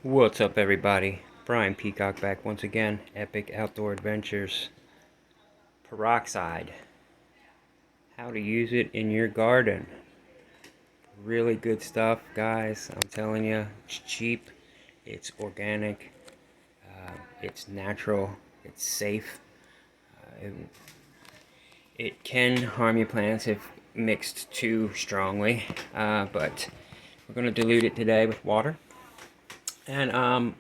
What's up, everybody? Brian Peacock back once again. Epic Outdoor Adventures. Peroxide. How to use it in your garden. Really good stuff, guys. I'm telling you, it's cheap, it's organic, it's natural, it's safe. It can harm your plants if mixed too strongly, but we're going to dilute it today with water. And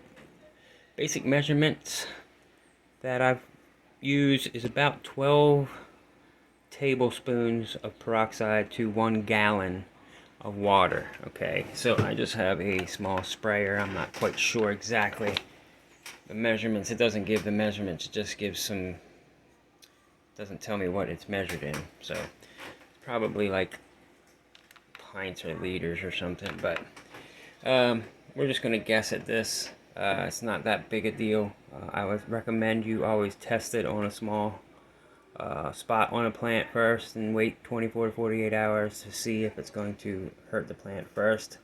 basic measurements that I've used is about 12 tablespoons of peroxide to 1 gallon of water. Okay, so I just have a small sprayer. I'm not quite sure exactly the measurements. It doesn't give the measurements, it just gives some, doesn't tell me what it's measured in. So it's probably like pints or liters or something, but we're just going to guess at this. It's not that big a deal. I would recommend you always test it on a small spot on a plant first and wait 24 to 48 hours to see if it's going to hurt the plant first.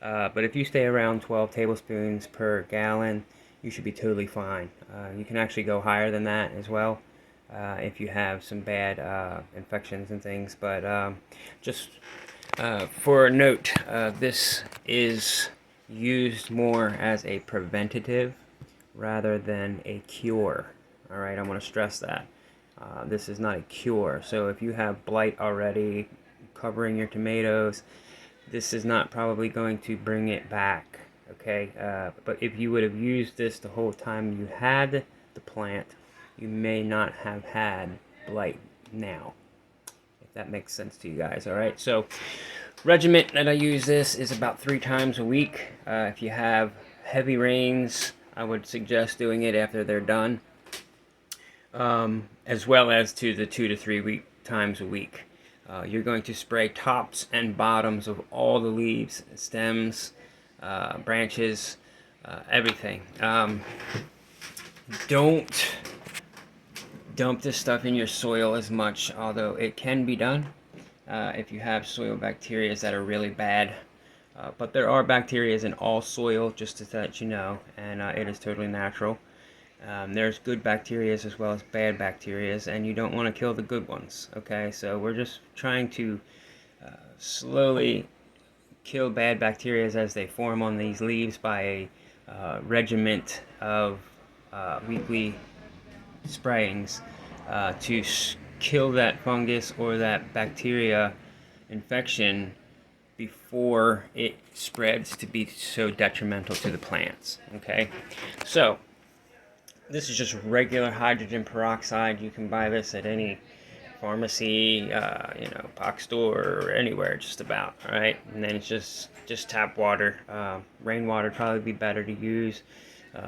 But if you stay around 12 tablespoons per gallon, you should be totally fine. You can actually go higher than that as well if you have some bad infections and things. But just for a note, this is used more as a preventative rather than a cure. All right, I want to stress that. This is not a cure. So if you have blight already covering your tomatoes, this is not probably going to bring it back. Okay, but if you would have used this the whole time you had the plant, you may not have had blight now, if that makes sense to you guys. All right, so regimen that I use this is about 3 times a week. If you have heavy rains, I would suggest doing it after they're done, as well as to the 2 to 3 times a week. You're going to spray tops and bottoms of all the leaves, stems, branches, everything. Don't dump this stuff in your soil as much, although it can be done if you have soil bacteria that are really bad. But there are bacteria in all soil, just to let you know, and it is totally natural. There's good bacteria as well as bad bacteria, and you don't want to kill the good ones. Okay, so we're just trying to slowly kill bad bacteria as they form on these leaves by a regiment of weekly sprayings to kill that fungus or that bacteria infection before it spreads to be so detrimental to the plants. Okay, so this is just regular hydrogen peroxide. You can buy this at any pharmacy, box store, or anywhere, just about. All right, and then it's just tap water. Rainwater probably be better to use.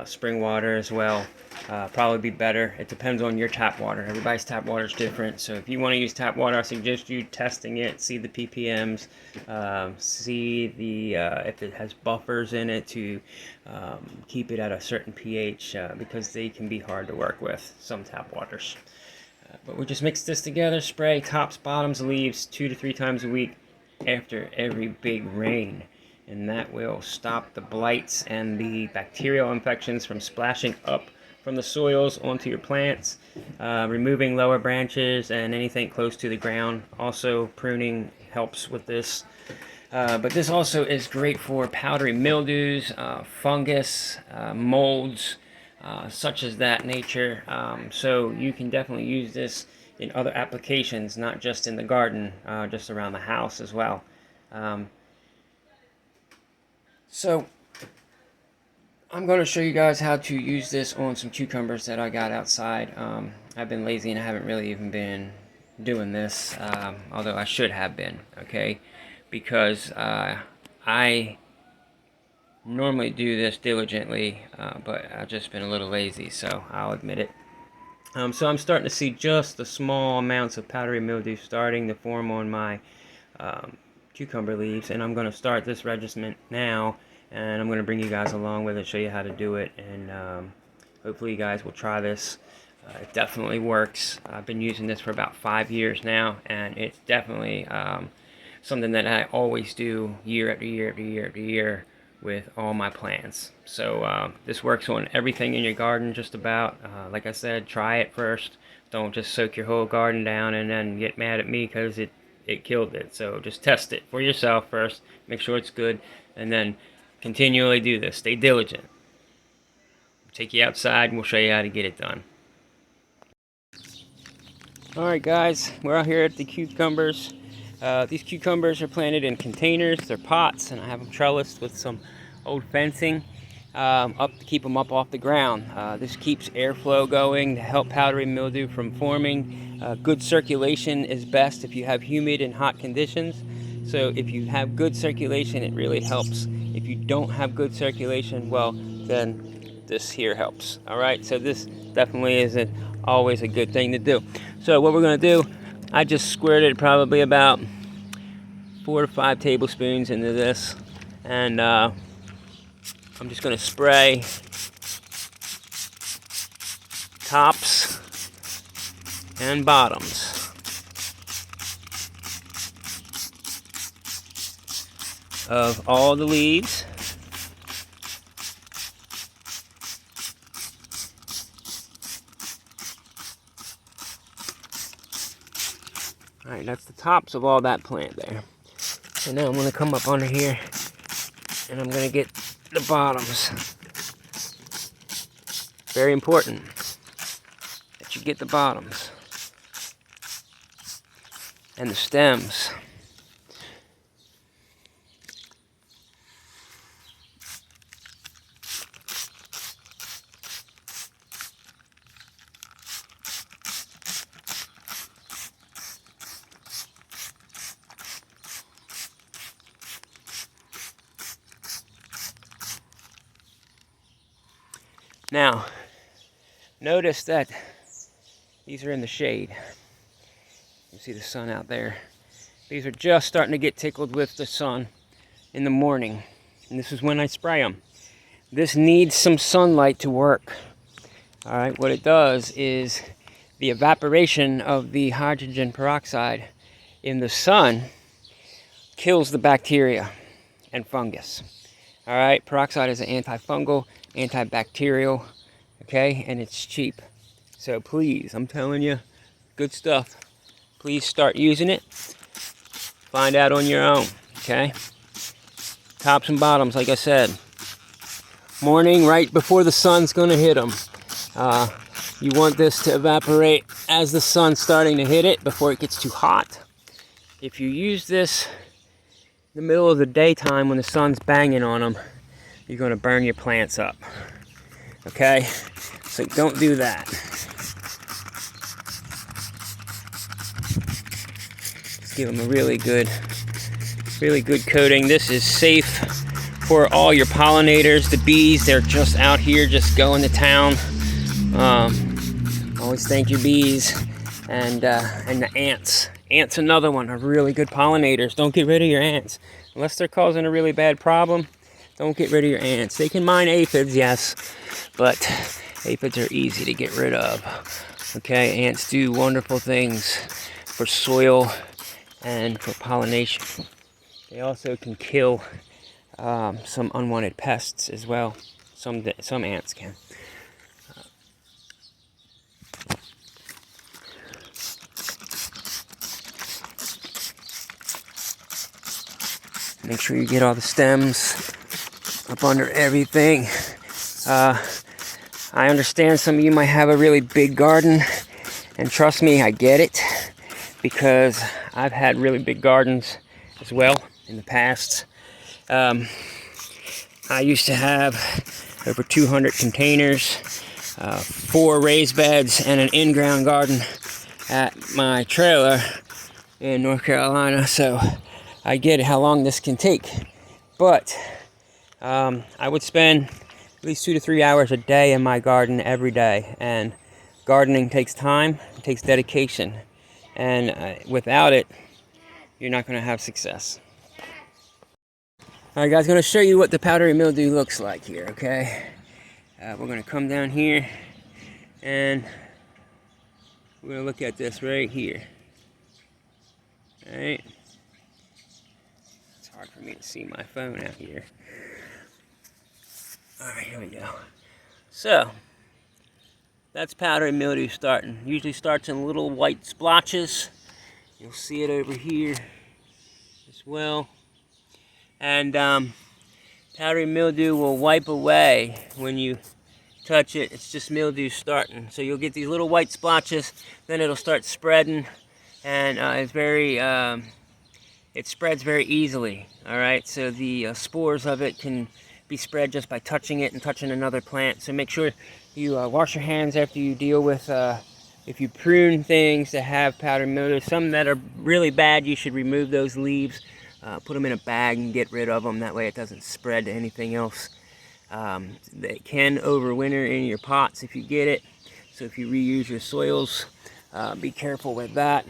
Spring water as well, probably be better. It depends on your tap water. Everybody's tap water is different. So if you want to use tap water, I suggest you testing it, see the ppms, see the if it has buffers in it to keep it at a certain pH, because they can be hard to work with, some tap waters. But we just mix this together, spray tops, bottoms, leaves 2 to 3 times a week after every big rain. And that will stop the blights and the bacterial infections from splashing up from the soils onto your plants, removing lower branches and anything close to the ground. Also, pruning helps with this. But this also is great for powdery mildews, fungus, molds, such as that nature. So you can definitely use this in other applications, not just in the garden, just around the house as well. So I'm going to show you guys how to use this on some cucumbers that I got outside. I've been lazy and I haven't really even been doing this, although I should have been, okay? Because I normally do this diligently, but I've just been a little lazy, so I'll admit it. So I'm starting to see just the small amounts of powdery mildew starting to form on my cucumber leaves, and I'm going to start this regimen now, and I'm going to bring you guys along with it, show you how to do it, and hopefully you guys will try this. It definitely works. I've been using this for about 5 years now, and it's definitely something that I always do year after year after year after year with all my plants. So this works on everything in your garden just about. Like I said, try it first. Don't just soak your whole garden down and then get mad at me because it killed it. So just test it for yourself first, make sure it's good, and then continually do this. Stay diligent. Take you outside and we'll show you how to get it done. Alright guys, we're out here at the cucumbers. These cucumbers are planted in containers, they're pots, and I have them trellised with some old fencing up to keep them up off the ground. This keeps airflow going to help powdery mildew from forming. Good circulation is best if you have humid and hot conditions. So if you have good circulation, it really helps. If you don't have good circulation, well, then this here helps. Alright, so this definitely isn't always a good thing to do. So what we're going to do, I just squirted probably about 4 to 5 tablespoons into this, and I'm just going to spray tops and bottoms of all the leaves. Alright, that's the tops of all that plant there. So now I'm going to come up under here and I'm going to get the bottoms. Very important that you get the bottoms and the stems. Now, notice that these are in the shade. You see the sun out there. These are just starting to get tickled with the sun in the morning. And this is when I spray them. This needs some sunlight to work. Alright, what it does is the evaporation of the hydrogen peroxide in the sun kills the bacteria and fungus. Alright, peroxide is an antifungal, antibacterial, okay, and it's cheap. So please, I'm telling you, good stuff. Please start using it. Find out on your own, okay? Tops and bottoms, like I said. Morning, right before the sun's gonna hit them. You want this to evaporate as the sun's starting to hit it before it gets too hot. If you use this in the middle of the daytime when the sun's banging on them, you're going to burn your plants up. Okay? So don't do that. Just give them a really good coating. This is safe for all your pollinators. The bees, they're just out here just going to town. Always thank your bees. And the ants. Ants, another one, are really good pollinators. Don't get rid of your ants. Unless they're causing a really bad problem, don't get rid of your ants. They can mine aphids, yes, but aphids are easy to get rid of. Okay, ants do wonderful things for soil and for pollination. They also can kill some unwanted pests as well. Some ants can. Make sure you get all the stems up under everything. I understand some of you might have a really big garden, and trust me, I get it, because I've had really big gardens as well in the past. I used to have over 200 containers, 4 raised beds, and an in-ground garden at my trailer in North Carolina, so I get how long this can take. But I would spend at least 2 to 3 hours a day in my garden every day, and gardening takes time, it takes dedication, and without it, you're not going to have success. Alright guys, going to show you what the powdery mildew looks like here, okay? We're going to come down here, and we're going to look at this right here. Alright? It's hard for me to see my phone out here. Alright, here we go. So, that's powdery mildew starting. Usually starts in little white splotches. You'll see it over here as well. And powdery mildew will wipe away when you touch it. It's just mildew starting. So you'll get these little white splotches, then it'll start spreading, and it spreads very easily. Alright, so the spores of it can be spread just by touching it and touching another plant. So make sure you wash your hands after you deal with, if you prune things that have powdery mildew. Some that are really bad, you should remove those leaves, put them in a bag and get rid of them. That way it doesn't spread to anything else. They can overwinter in your pots if you get it. So if you reuse your soils, be careful with that.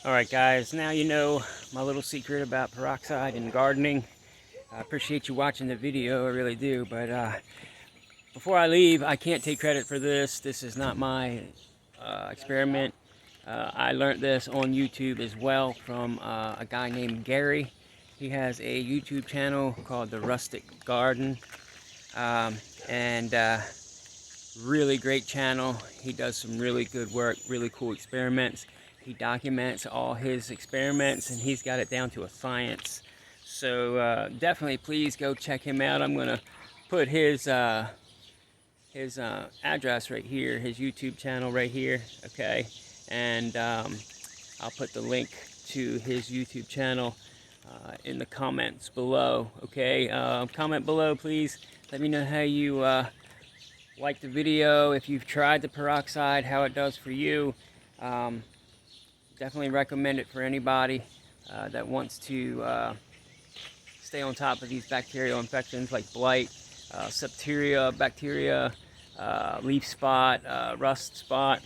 Alright guys, now you know my little secret about peroxide and gardening. I appreciate you watching the video, I really do. But before I leave, I can't take credit for this. This is not my experiment. I learned this on YouTube as well from a guy named Gary. He has a YouTube channel called The Rustic Garden. Really great channel. He does some really good work, really cool experiments. He documents all his experiments and he's got it down to a science. So definitely please go check him out. I'm going to put his address right here, his YouTube channel right here, okay? And I'll put the link to his YouTube channel in the comments below, okay? Comment below, please. Let me know how you like the video, if you've tried the peroxide, how it does for you. Definitely recommend it for anybody that wants to stay on top of these bacterial infections like blight, septeria, bacteria, leaf spot, rust spot,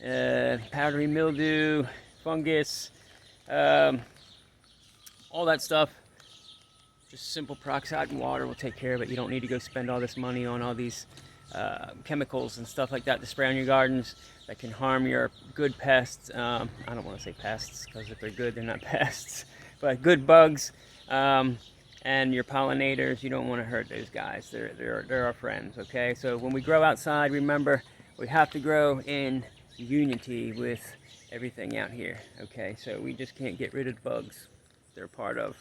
powdery mildew, fungus, all that stuff. Just simple peroxide and water will take care of it. You don't need to go spend all this money on all these chemicals and stuff like that to spray on your gardens that can harm your good pests. I don't want to say pests, because if they're good, they're not pests, but good bugs and your pollinators. You don't want to hurt those guys. They're our friends, okay? So when we grow outside, remember, we have to grow in unity with everything out here, okay? So we just can't get rid of bugs. They're part of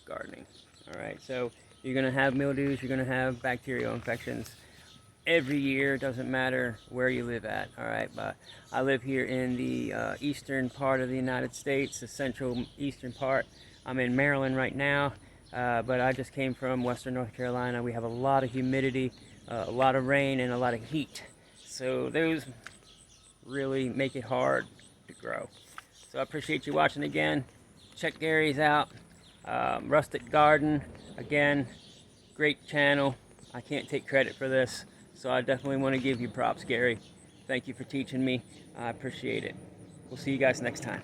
gardening, all right? So you're going to have mildews, you're going to have bacterial infections every year. Doesn't matter where you live at, all right? But I live here in the eastern part of the United States, the central eastern part. I'm in Maryland right now, but I just came from Western North Carolina. We have a lot of humidity, a lot of rain, and a lot of heat. So those really make it hard to grow. So I appreciate you watching again. Check Gary's out. Rustic Garden, again, great channel. I can't take credit for this, so I definitely want to give you props, Gary. Thank you for teaching me. I appreciate it. We'll see you guys next time.